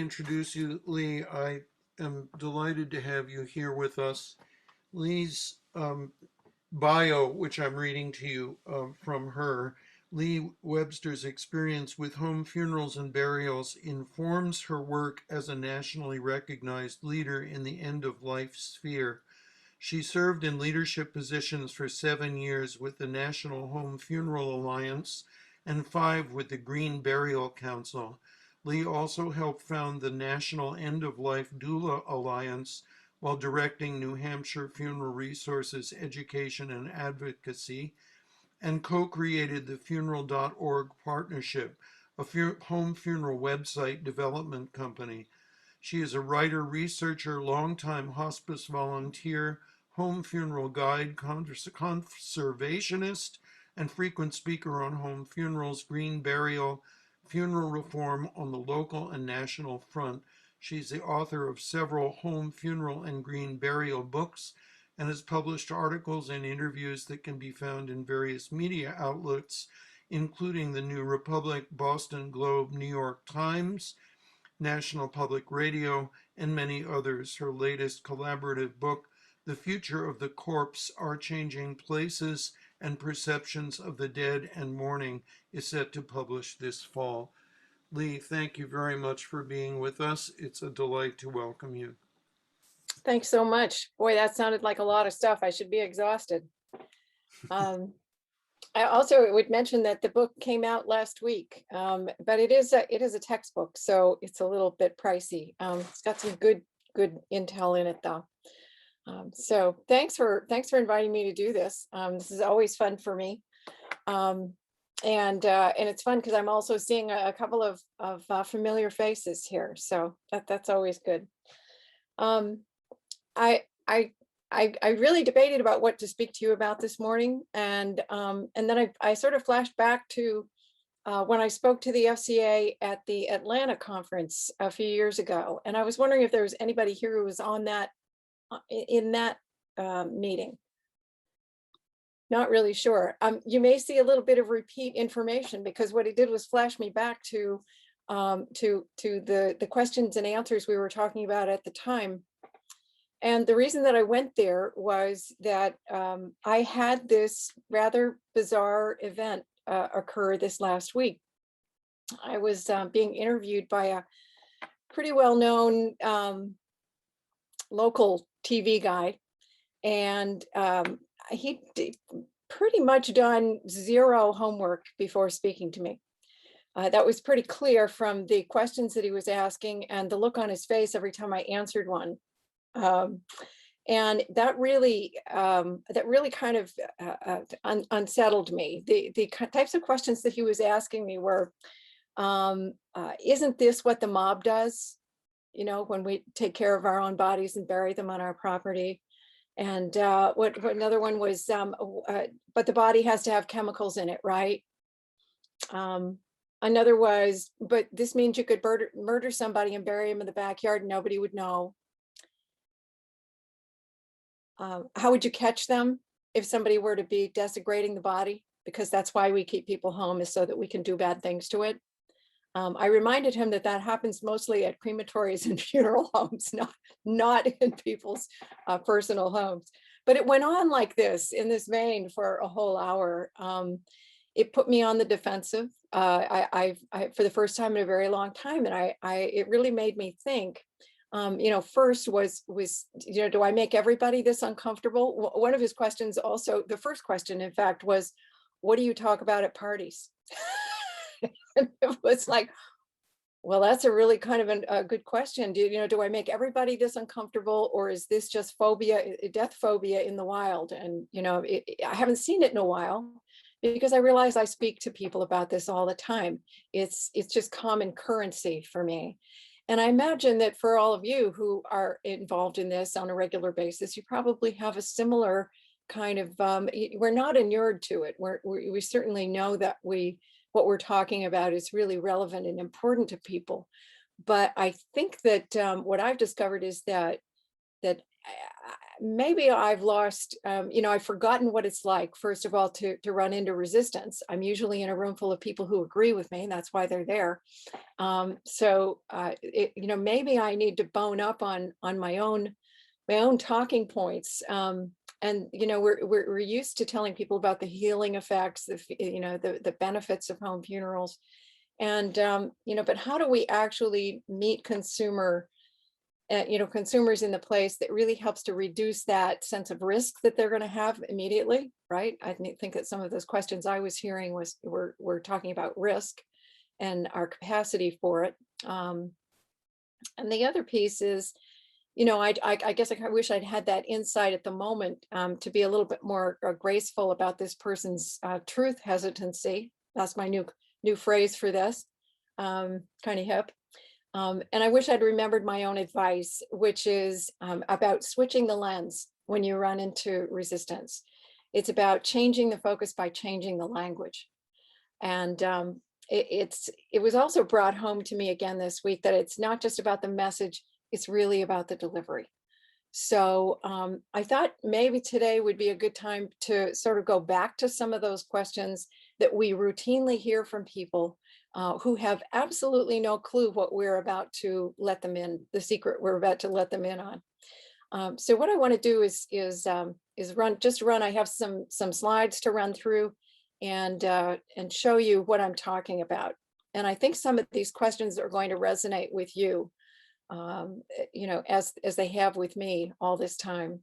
introduce you, Lee, I am delighted to have you here with us. Lee's bio, which I'm reading to you from her, Lee Webster's experience with home funerals and burials informs her work as a nationally recognized leader in the end of life sphere. She served in leadership positions for 7 years with the National Home Funeral Alliance and 5 with the Green Burial Council. Lee also helped found the National End of Life Doula Alliance while directing New Hampshire Funeral Resources Education and Advocacy, and co-created the Funeral.org Partnership, a home funeral website development company. She is a writer, researcher, longtime hospice volunteer, home funeral guide, conservationist, and frequent speaker on home funerals, green burial, funeral reform on the local and national front. She's the author of several home funeral and green burial books and has published articles and interviews that can be found in various media outlets, including the New Republic, Boston Globe, New York Times, National Public Radio, and many others. Her latest collaborative book, The Future of the Corpse, Our Changing Places and Perceptions of the Dead and Mourning, is set to publish this fall. Lee, thank you very much for being with us. It's a delight to welcome you. Thanks so much. Boy, that sounded like a lot of stuff. I should be exhausted. I also would mention that the book came out last week, but it is a textbook, so it's a little bit pricey. It's got some good intel in it, though. So thanks for inviting me to do this. This is always fun for me, and it's fun because I'm also seeing a couple of familiar faces here, so that's always good. I really debated about what to speak to you about this morning, and then I sort of flashed back to when I spoke to the FCA at the Atlanta conference a few years ago, and I was wondering if there was anybody here who was on that in that meeting. Not really sure. You may see a little bit of repeat information because what it did was flash me back to the questions and answers we were talking about at the time. And the reason that I went there was that I had this rather bizarre event occur this last week. I was being interviewed by a pretty well-known local TV guy, and he pretty much done zero homework before speaking to me. That was pretty clear from the questions that he was asking and the look on his face every time I answered one. And that really kind of unsettled me. The types of questions that he was asking me were, isn't this what the mob does? You know, when we take care of our own bodies and bury them on our property. And what another one was, but the body has to have chemicals in it, right? Another was, but this means you could murder somebody and bury him in the backyard and nobody would know. How would you catch them if somebody were to be desecrating the body? Because that's why we keep people home, is so that we can do bad things to it. I reminded him that happens mostly at crematories and funeral homes, not in people's personal homes. But it went on like this, in this vein, for a whole hour. It put me on the defensive. I for the first time in a very long time, and it really made me think. First was, do I make everybody this uncomfortable? One of his questions also, the first question, in fact, was, what do you talk about at parties? And it was like, well, that's a really kind of a good question. Do I make everybody this uncomfortable, or is this just death phobia in the wild? And, I haven't seen it in a while, because I realize I speak to people about this all the time. It's just common currency for me. And I imagine that for all of you who are involved in this on a regular basis, you probably have a similar kind of, we're not inured to it. We certainly know that what we're talking about is really relevant and important to people. But I think that what I've discovered is that maybe I've lost, I've forgotten what it's like, first of all, to run into resistance. I'm usually in a room full of people who agree with me, and that's why they're there. Maybe I need to bone up on my own talking points. And we're used to telling people about the healing effects, the benefits of home funerals, and but how do we actually meet consumers in the place that really helps to reduce that sense of risk that they're going to have immediately, right? Think that some of those questions I was hearing were talking about risk and our capacity for it. And the other piece is, I guess I wish I'd had that insight at the moment, to be a little bit more graceful about this person's truth hesitancy. That's my new phrase for this, kind of hip. And I wish I'd remembered my own advice, which is about switching the lens when you run into resistance. It's about changing the focus by changing the language. And it was also brought home to me again this week that it's not just about the message, it's really about the delivery. So I thought maybe today would be a good time to sort of go back to some of those questions that we routinely hear from people who have absolutely no clue what we're about to let them in, the secret we're about to let them in on. So what I want to do is run. I have some slides to run through and show you what I'm talking about. And I think some of these questions are going to resonate with you, as they have with me all this time.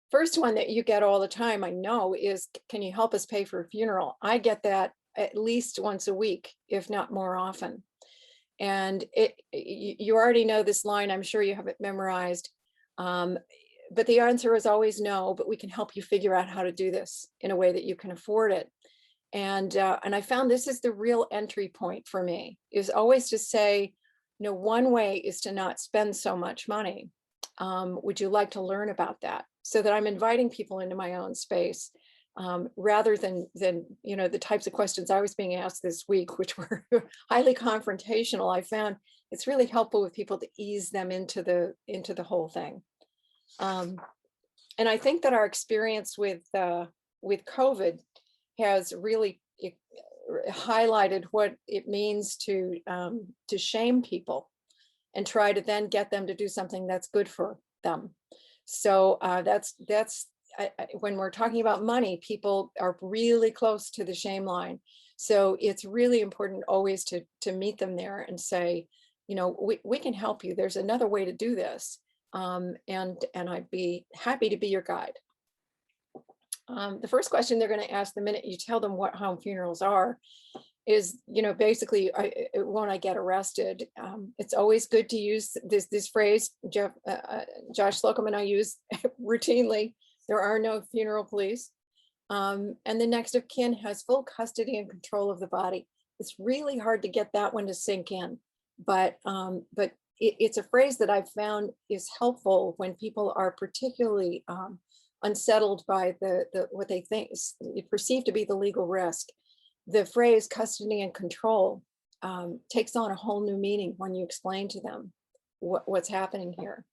First one that you get all the time, I know, is, can you help us pay for a funeral? I get that at least once a week, if not more often. And you already know this line, I'm sure you have it memorized. But the answer is always no, but we can help you figure out how to do this in a way that you can afford it. And I found this is the real entry point for me, is always to say, one way is to not spend so much money. Would you like to learn about that? So that I'm inviting people into my own space, rather than the types of questions I was being asked this week, which were highly confrontational. I found it's really helpful with people to ease them into the whole thing. And I think that our experience with COVID has really highlighted what it means to shame people and try to then get them to do something that's good for them. So that's when we're talking about money, people are really close to the shame line. So it's really important always to meet them there and say, we can help you. There's another way to do this. And I'd be happy to be your guide. The first question they're going to ask the minute you tell them what home funerals are is, basically, won't I get arrested? It's always good to use this phrase. Josh Slocum and I use routinely. There are no funeral police. And the next of kin has full custody and control of the body. It's really hard to get that one to sink in, but it's a phrase that I've found is helpful when people are particularly unsettled by what they think is perceived to be the legal risk. The phrase custody and control takes on a whole new meaning when you explain to them what's happening here.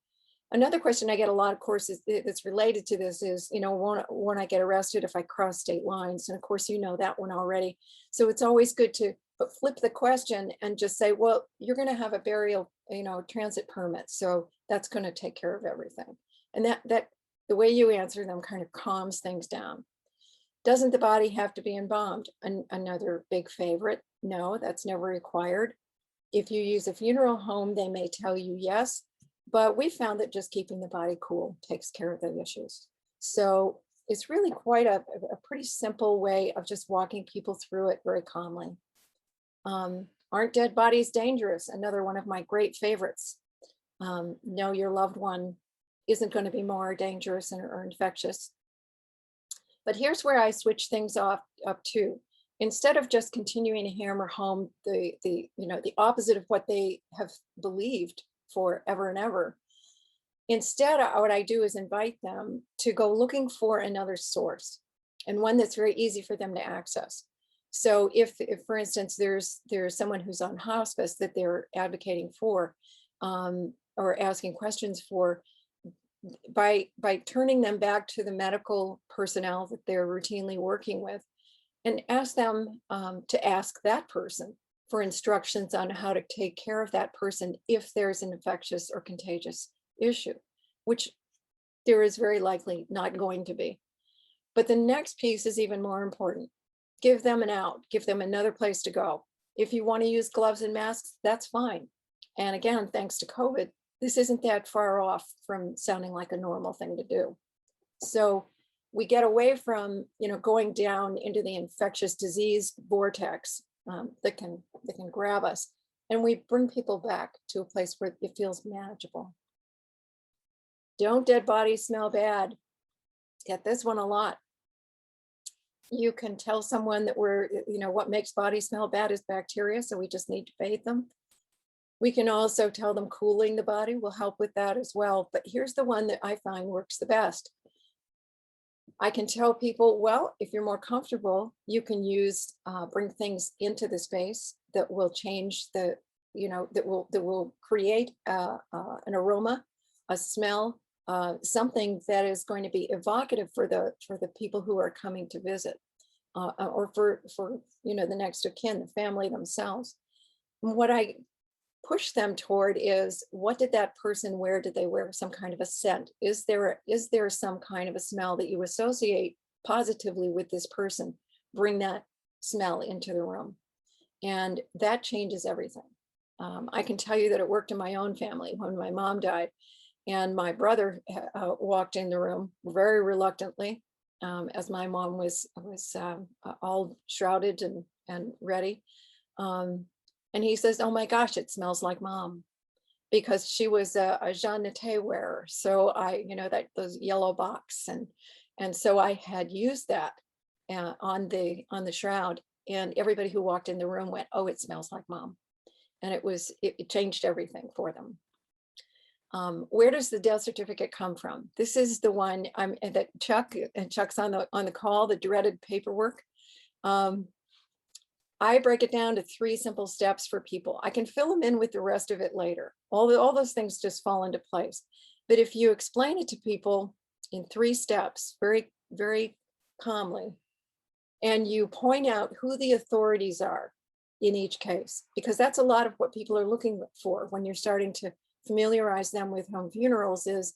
Another question I get a lot, of course, that's related to this is, won't I get arrested if I cross state lines? And of course, that one already. So it's always good to flip the question and just say, well, you're going to have a burial, transit permit. So that's going to take care of everything. And that the way you answer them kind of calms things down. Doesn't the body have to be embalmed? Another big favorite. No, that's never required. If you use a funeral home, they may tell you yes, but we found that just keeping the body cool takes care of the issues. So it's really quite a pretty simple way of just walking people through it very calmly. Aren't dead bodies dangerous? Another one of my great favorites. No, your loved one isn't going to be more dangerous or infectious. But here's where I switch things up to. Instead of just continuing to hammer home the opposite of what they have believed forever and ever, instead, what I do is invite them to go looking for another source, and one that's very easy for them to access. So if for instance, there's someone who's on hospice that they're advocating for, or asking questions for, by turning them back to the medical personnel that they're routinely working with, and ask them to ask that person for instructions on how to take care of that person if there's an infectious or contagious issue, which there is very likely not going to be. But the next piece is even more important. Give them an out, give them another place to go. If you want to use gloves and masks, that's fine. And again, thanks to COVID, this isn't that far off from sounding like a normal thing to do. So we get away from, going down into the infectious disease vortex that can grab us, and we bring people back to a place where it feels manageable. Don't dead bodies smell bad? Get this one a lot. You can tell someone that what makes bodies smell bad is bacteria, so we just need to bathe them. We can also tell them cooling the body will help with that as well. But here's the one that I find works the best. I can tell people, well, if you're more comfortable, you can bring things into the space that will change that will create an aroma, a smell, something that is going to be evocative for the people who are coming to visit, or for the next of kin, the family themselves. And what I push them toward is, what did that person wear? Did they wear some kind of a scent? Is there some kind of a smell that you associate positively with this person? Bring that smell into the room, and that changes everything. I can tell you that it worked in my own family when my mom died, and my brother walked in the room very reluctantly, as my mom was all shrouded and ready. And he says, "Oh my gosh, it smells like mom," because she was a Jean Nate wearer. So those yellow box, and so I had used that on the shroud, and everybody who walked in the room went, "Oh, it smells like mom," and it changed everything for them. Where does the death certificate come from? This is the one that Chuck's on the call, the dreaded paperwork. I break it down to 3 simple steps for people. I can fill them in with the rest of it later. All those things just fall into place. But if you explain it to people in 3 steps, very, very calmly, and you point out who the authorities are in each case, because that's a lot of what people are looking for when you're starting to familiarize them with home funerals, is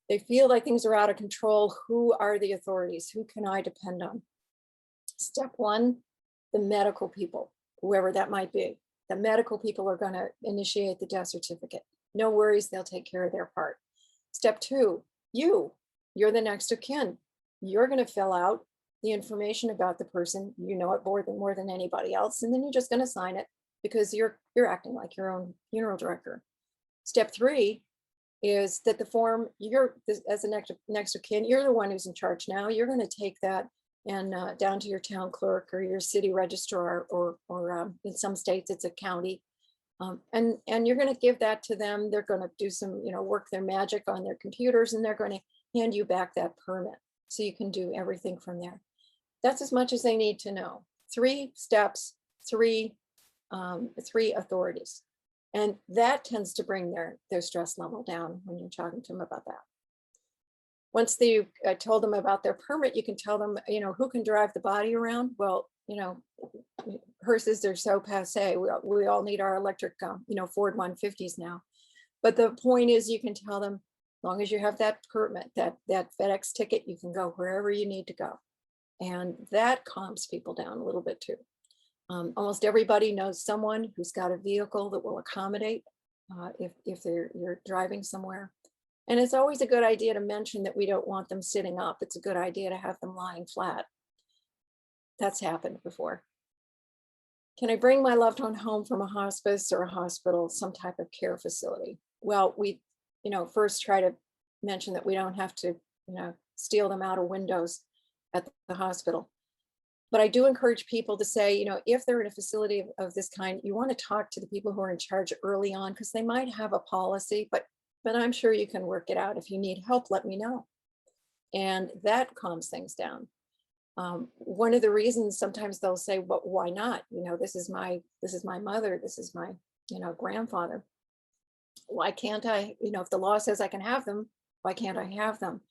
they feel like things are out of control. Who are the authorities? Who can I depend on? Step 1, the medical people, whoever that might be. The medical people are going to initiate the death certificate. No worries, they'll take care of their part. Step 2, you're the next of kin. You're going to fill out the information about the person. You know it more than anybody else, and then you're just going to sign it because you're acting like your own funeral director. Step 3 is that the form, as a next of kin, you're the one who's in charge now. You're going to take that and down to your town clerk or your city registrar, or in some states it's a county, and you're going to give that to them. They're going to do some work their magic on their computers, and they're going to hand you back that permit so you can do everything from there. That's as much as they need to know. 3 steps, 3 authorities, and that tends to bring their stress level down when you're talking to them about that. Once you told them about their permit, you can tell them, who can drive the body around. Well, hearses are so passe. We all need our electric, Ford 150s now. But the point is, you can tell them, as long as you have that permit, that FedEx ticket, you can go wherever you need to go. And that calms people down a little bit too. Almost everybody knows someone who's got a vehicle that will accommodate if you're driving somewhere. And it's always a good idea to mention that we don't want them sitting up. It's a good idea to have them lying flat. That's happened before. Can I bring my loved one home from a hospice or a hospital, some type of care facility? Well, we, first try to mention that we don't have to, steal them out of windows at the hospital. But I do encourage people to say, if they're in a facility of this kind, you want to talk to the people who are in charge early on, because they might have a policy, but I'm sure you can work it out. If you need help, let me know. And that calms things down. One of the reasons sometimes they'll say, "But why not? This is my mother. This is my, grandfather." Why can't I, if the law says I can have them, why can't I have them?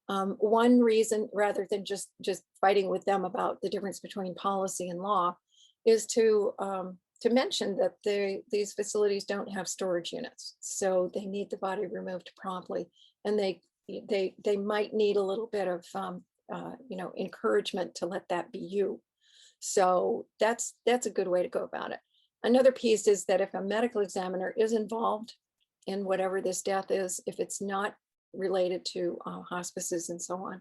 One reason, rather than just fighting with them about the difference between policy and law, is to mention that these facilities don't have storage units, so they need the body removed promptly, and they might need a little bit of encouragement to let that be you. So that's a good way to go about it. Another piece is that if a medical examiner is involved in whatever this death is, if it's not related to hospices and so on,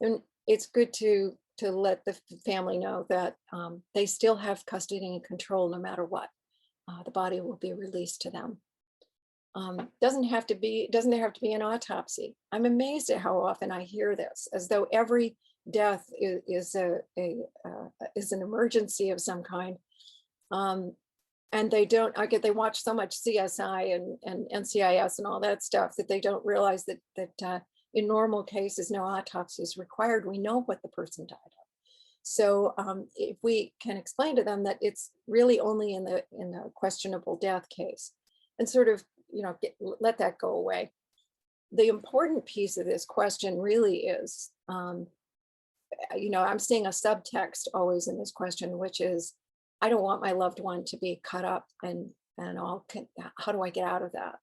then it's good to let the family know that they still have custody and control no matter what. The body will be released to them. Doesn't there have to be an autopsy? I'm amazed at how often I hear this, as though every death is an emergency of some kind. And they watch so much CSI and NCIS and all that stuff that they don't realize that in normal cases, no autopsy is required. We know what the person died of. So if we can explain to them that it's really only in the questionable death case, and sort of let that go away. The important piece of this question really is, I'm seeing a subtext always in this question, which is, I don't want my loved one to be cut up and how do I get out of that?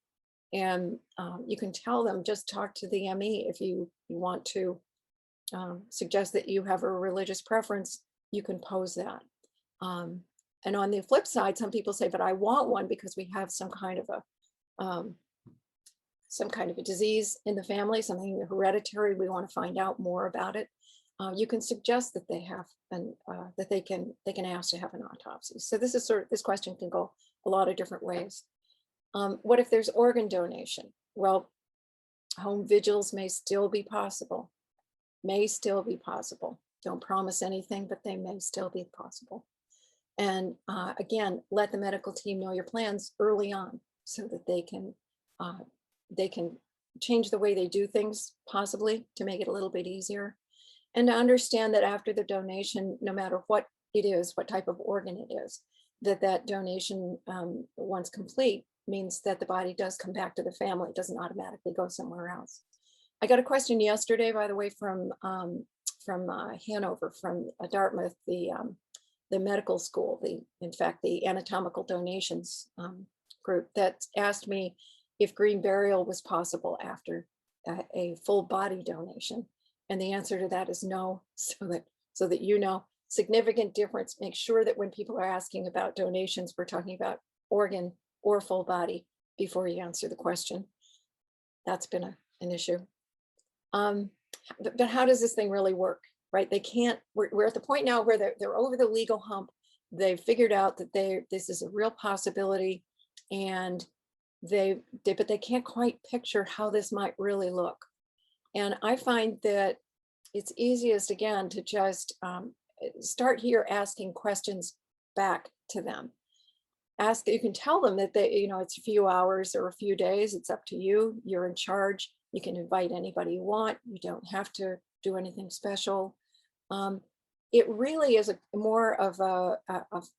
And you can tell them, just talk to the ME. If you want to suggest that you have a religious preference, you can pose that. And on the flip side, some people say, but I want one because we have some kind of a disease in the family, something hereditary. We want to find out more about it. You can suggest that they have that they can ask to have an autopsy. So this question can go a lot of different ways. What if there's organ donation? Well, home vigils may still be possible. Don't promise anything, but they may still be possible. And again, let the medical team know your plans early on so that they can change the way they do things, possibly to make it a little bit easier. And to understand that after the donation, no matter what it is, what type of organ it is, that donation, once complete, means that the body does come back to the family. It doesn't automatically go somewhere else. I got a question yesterday, by the way, from Hanover, from Dartmouth, the medical school, in fact, the anatomical donations group, that asked me if green burial was possible after a full body donation. And the answer to that is no, so that significant difference. Make sure that when people are asking about donations, we're talking about organ or full body before you answer the question. That's been an issue. But how does this thing really work, right? We're at the point now where they're over the legal hump. They've figured out that this is a real possibility, and but they can't quite picture how this might really look. And I find that it's easiest, again, to just start here asking questions back to them. You can tell them that it's a few hours or a few days. It's up to you. You're in charge. You can invite anybody you want. You don't have to do anything special. It really is more of a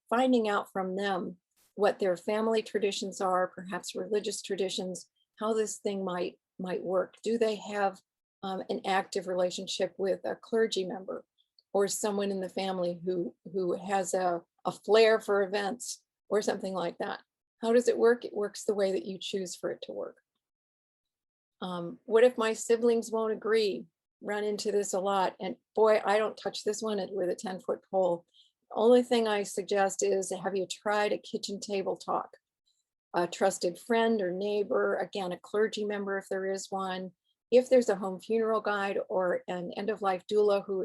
finding out from them what their family traditions are, perhaps religious traditions, how this thing might work. Do they have an active relationship with a clergy member or someone in the family who has a flair for events or something like that? How does it work? It works the way that you choose for it to work. What if my siblings won't agree? Run into this a lot. And boy, I don't touch this one with a 10-foot pole. The only thing I suggest is, have you tried a kitchen table talk? A trusted friend or neighbor, again, a clergy member if there is one. If there's a home funeral guide or an end-of-life doula who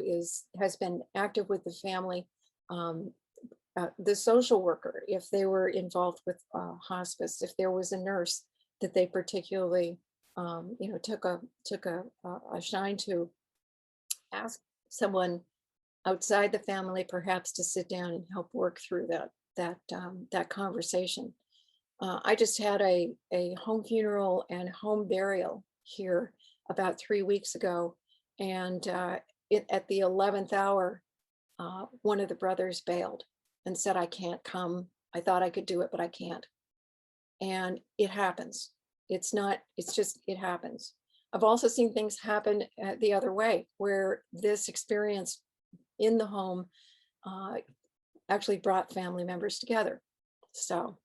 has been active with the family, the social worker, if they were involved with hospice, if there was a nurse that they particularly took a shine to, ask someone outside the family perhaps to sit down and help work through that conversation. I just had a home funeral and home burial here about 3 weeks ago, and at the 11th hour, one of the brothers bailed and said, I can't come. I thought I could do it, but I can't. And it happens. It's not, it's just, it happens. I've also seen things happen the other way, where this experience in the home actually brought family members together. So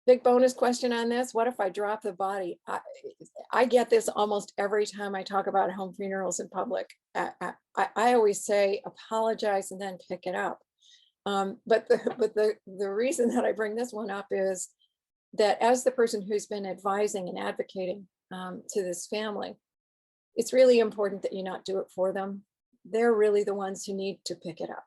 big bonus question on this. What if I drop the body? I get this almost every time I talk about home funerals in public. I always say, apologize and then pick it up. But the reason that I bring this one up is that as the person who's been advising and advocating to this family, it's really important that you not do it for them. They're really the ones who need to pick it up.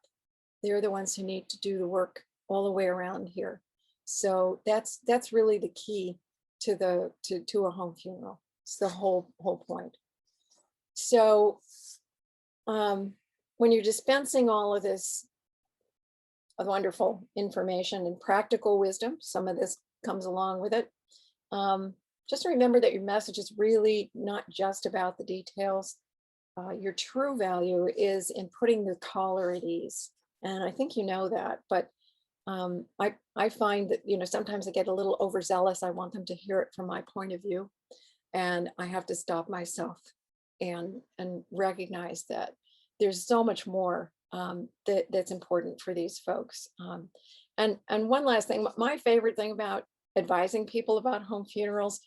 They're the ones who need to do the work all the way around here. So that's really the key to a home funeral. It's the whole point. So when you're dispensing all of this wonderful information and practical wisdom, some of this comes along with it. Just remember that your message is really not just about the details. Your true value is in putting the caller at ease. And I think you know that, but I find that, sometimes I get a little overzealous. I want them to hear it from my point of view. And I have to stop myself and recognize that there's so much more that's important for these folks. And one last thing, my favorite thing about advising people about home funerals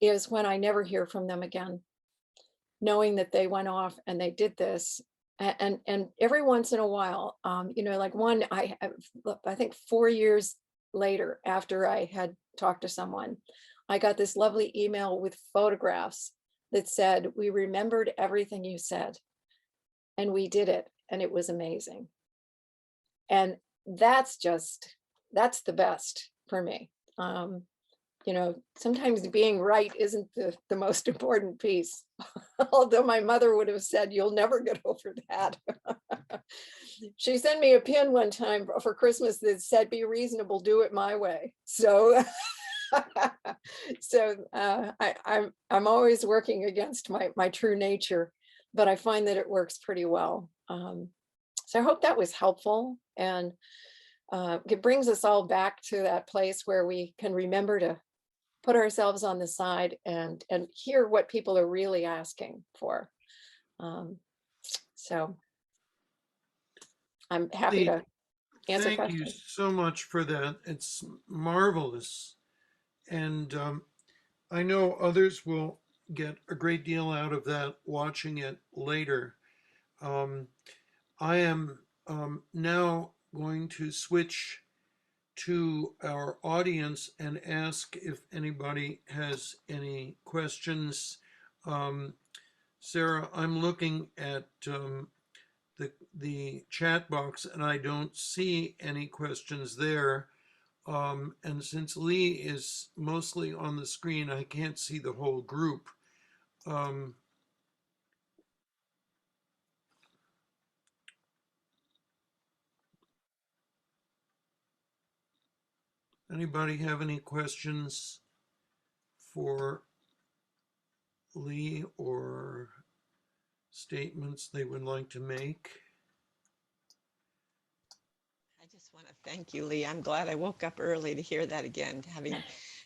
is when I never hear from them again, knowing that they went off and they did this. And every once in a while, like one, I think 4 years later, after I had talked to someone, I got this lovely email with photographs that said, "We remembered everything you said and we did it. And it was amazing." And that's the best for me. Sometimes being right isn't the most important piece. Although my mother would have said, "You'll never get over that." She sent me a pin one time for Christmas that said, "Be reasonable, do it my way." So, I'm always working against my true nature, but I find that it works pretty well. So I hope that was helpful, and it brings us all back to that place where we can remember to put ourselves on the side and hear what people are really asking for. So I'm happy to answer Thank you questions. so much for that. It's marvelous. And I know others will get a great deal out of that watching it later. Um, I am now going to switch to our audience and ask if anybody has any questions. Sarah, I'm looking at the chat box and I don't see any questions there. And since Lee is mostly on the screen, I can't see the whole group. Anybody have any questions for Lee or statements they would like to make? I just want to thank you, Lee. I'm glad I woke up early to hear that again, having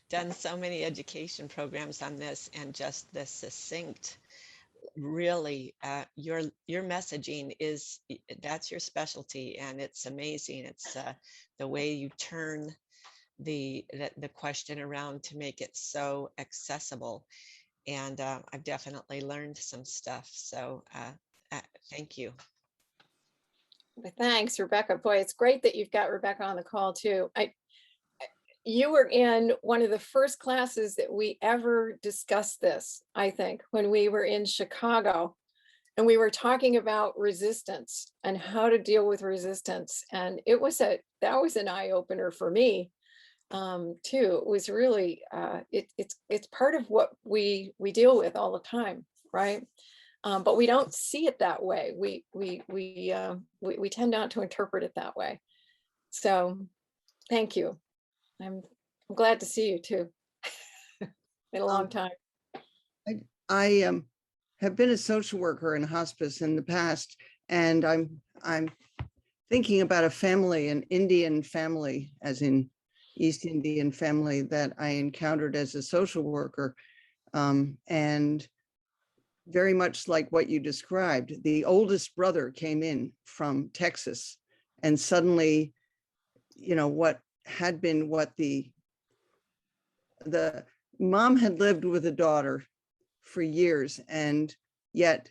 done so many education programs on this, and just the succinct, really, your messaging that's your specialty, and it's amazing. It's the way you turn the question around to make it so accessible. And I've definitely learned some stuff. So thank you. Thanks, Rebecca. Boy, it's great that you've got Rebecca on the call too. You were in one of the first classes that we ever discussed this, I think, when we were in Chicago, and we were talking about resistance and how to deal with resistance. And that was an eye opener for me too. It was really, it's part of what we deal with all the time, right? But we don't see it that way. We tend not to interpret it that way. So thank you. I'm glad to see you too. Been a long time. I have been a social worker in hospice in the past, and I'm thinking about a family, an Indian family, as in East Indian family that I encountered as a social worker. And very much like what you described, the oldest brother came in from Texas, and suddenly, what had been what the mom had lived with a daughter for years, and yet,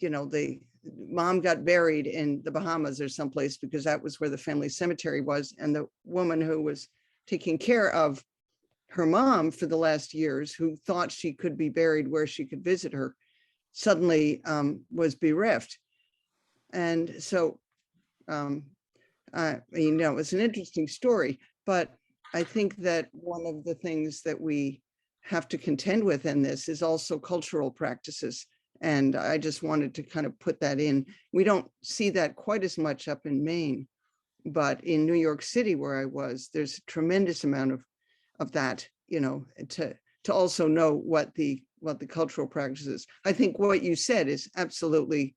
the mom got buried in the Bahamas or someplace because that was where the family cemetery was. And the woman who was taking care of her mom for the last years, who thought she could be buried where she could visit her, suddenly was bereft. And so, it's an interesting story, but I think that one of the things that we have to contend with in this is also cultural practices. And I just wanted to kind of put that in. We don't see that quite as much up in Maine, but in New York City, where I was, there's a tremendous amount of that, to also know what the cultural practices. I think what you said is absolutely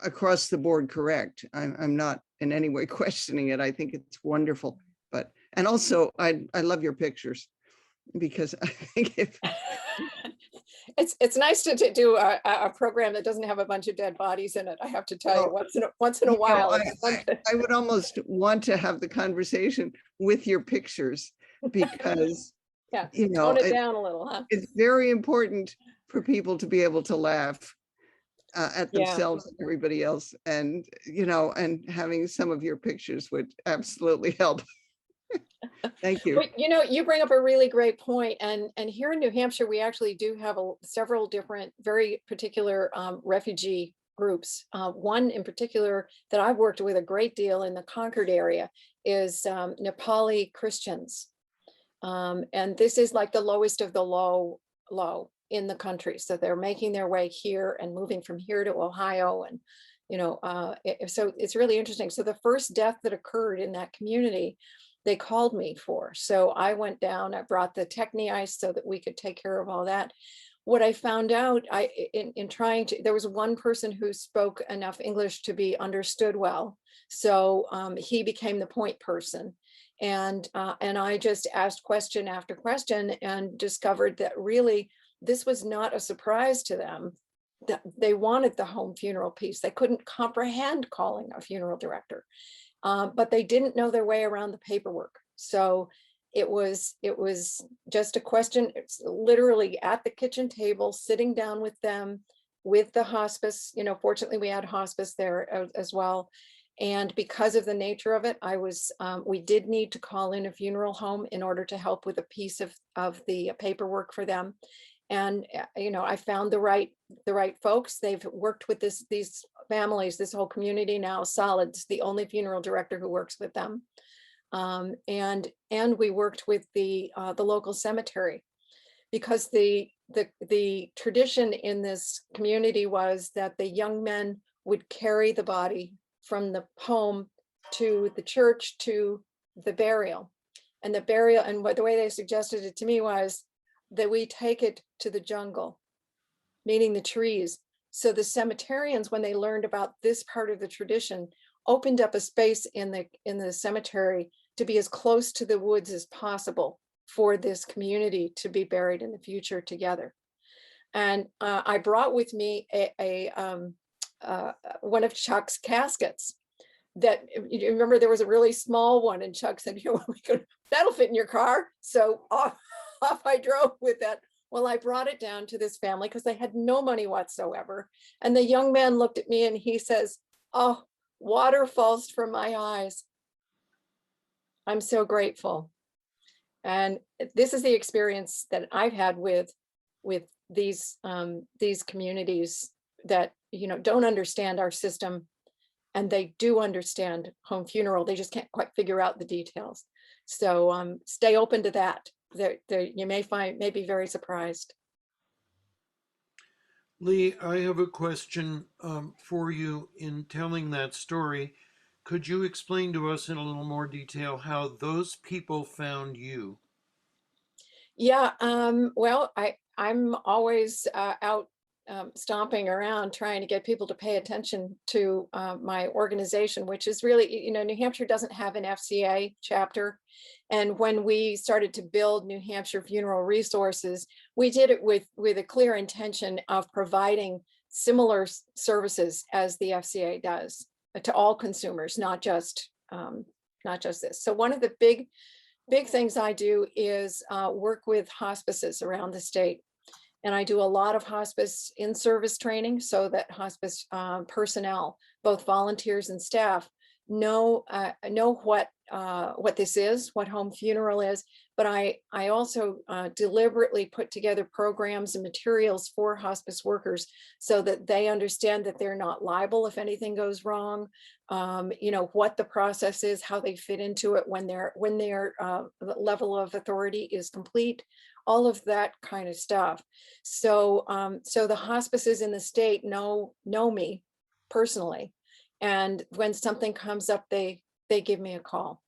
across the board correct. I'm not in any way questioning it. I think it's wonderful. And also I love your pictures, because I think if It's nice to do a program that doesn't have a bunch of dead bodies in it. I have to tell you, once in a while. It's fun to- I would almost want to have the conversation with your pictures, because Yeah, tone it down a little, huh? it's very important for people to be able to laugh at Yeah. themselves and everybody else. And, and having some of your pictures would absolutely help. Thank you. But, you bring up a really great point. And here in New Hampshire, we actually do have several different, very particular refugee groups. One in particular that I've worked with a great deal in the Concord area is Nepali Christians. And this is like the lowest of the low in the country. So they're making their way here and moving from here to Ohio. And, so it's really interesting. So the first death that occurred in that community, they called me for. So I went down, I brought the Techni ice so that we could take care of all that. What I found out in trying to, there was one person who spoke enough English to be understood well. So he became the point person. And I just asked question after question and discovered that really this was not a surprise to them. That they wanted the home funeral piece. They couldn't comprehend calling a funeral director, but they didn't know their way around the paperwork. So it was just a question. It's literally at the kitchen table, sitting down with them, with the hospice. Fortunately, we had hospice there as well. And because of the nature of it, we did need to call in a funeral home in order to help with a piece of the paperwork for them. And, I found the right folks. They've worked with these families, this whole community now solid. It's the only funeral director who works with them. And we worked with the local cemetery, because the tradition in this community was that the young men would carry the body from the home to the church to the burial. And the way they suggested it to me was that we take it to the jungle, meaning the trees. So the cemeterians, when they learned about this part of the tradition, opened up a space in the cemetery to be as close to the woods as possible for this community to be buried in the future together. And I brought with me one of Chuck's caskets. That, you remember, there was a really small one, and Chuck said, that'll fit in your car. So off I drove with that. Well, I brought it down to this family because they had no money whatsoever. And the young man looked at me and he says, "Oh, water falls from my eyes. I'm so grateful." And this is the experience that I've had with these communities that, don't understand our system. And they do understand home funeral. They just can't quite figure out the details. So stay open to that. You may be very surprised. Lee, I have a question for you in telling that story. Could you explain to us in a little more detail how those people found you? Yeah, well, I'm always out stomping around trying to get people to pay attention to my organization, which is really, New Hampshire doesn't have an FCA chapter. And when we started to build New Hampshire Funeral Resources, we did it with a clear intention of providing similar services as the FCA does to all consumers, not just this. So one of the big things I do is work with hospices around the state. And I do a lot of hospice in-service training so that hospice personnel, both volunteers and staff, know what this is, what home funeral is. But I also deliberately put together programs and materials for hospice workers so that they understand that they're not liable if anything goes wrong. What the process is, how they fit into it when their level of authority is complete, all of that kind of stuff. So the hospices in the state know me personally, and when something comes up, they give me a call,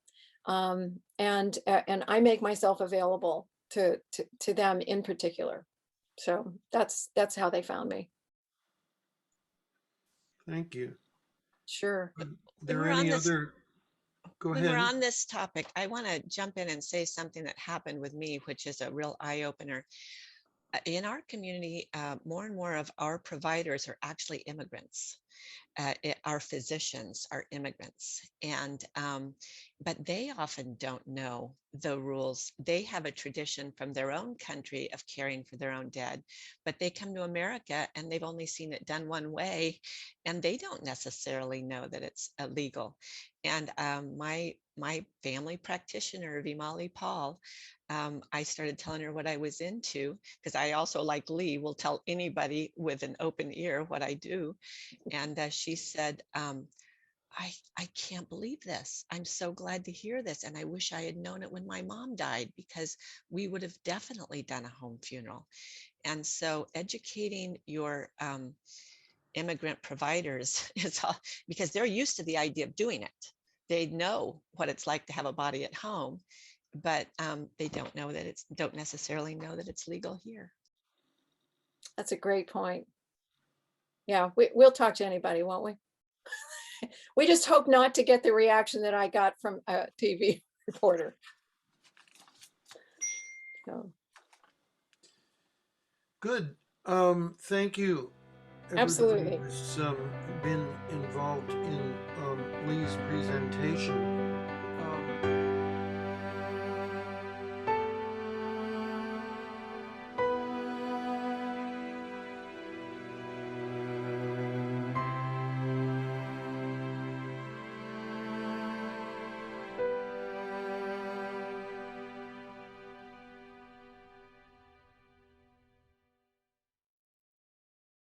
and I make myself available to them in particular. So that's how they found me. Thank you. Sure. Are When there we're on any this, other? Go when we're ahead. on this topic, I want to jump in and say something that happened with me, which is a real eye opener. In our community, more and more of our providers are actually immigrants. Our physicians are immigrants, and but they often don't know the rules. They have a tradition from their own country of caring for their own dead, but they come to America and they've only seen it done one way, and they don't necessarily know that it's illegal. And my family practitioner, Vimali Paul, I started telling her what I was into, because I also, like Lee, will tell anybody with an open ear what I do. And she said, I can't believe this. I'm so glad to hear this. And I wish I had known it when my mom died, because we would have definitely done a home funeral. And so educating your immigrant providers is all, because they're used to the idea of doing it. They know what it's like to have a body at home, but they don't necessarily know that it's legal here. That's a great point. Yeah, we'll talk to anybody, won't we? We just hope not to get the reaction that I got from a TV reporter. So, Good. Thank you, everybody absolutely. who's been involved in Lee's presentation.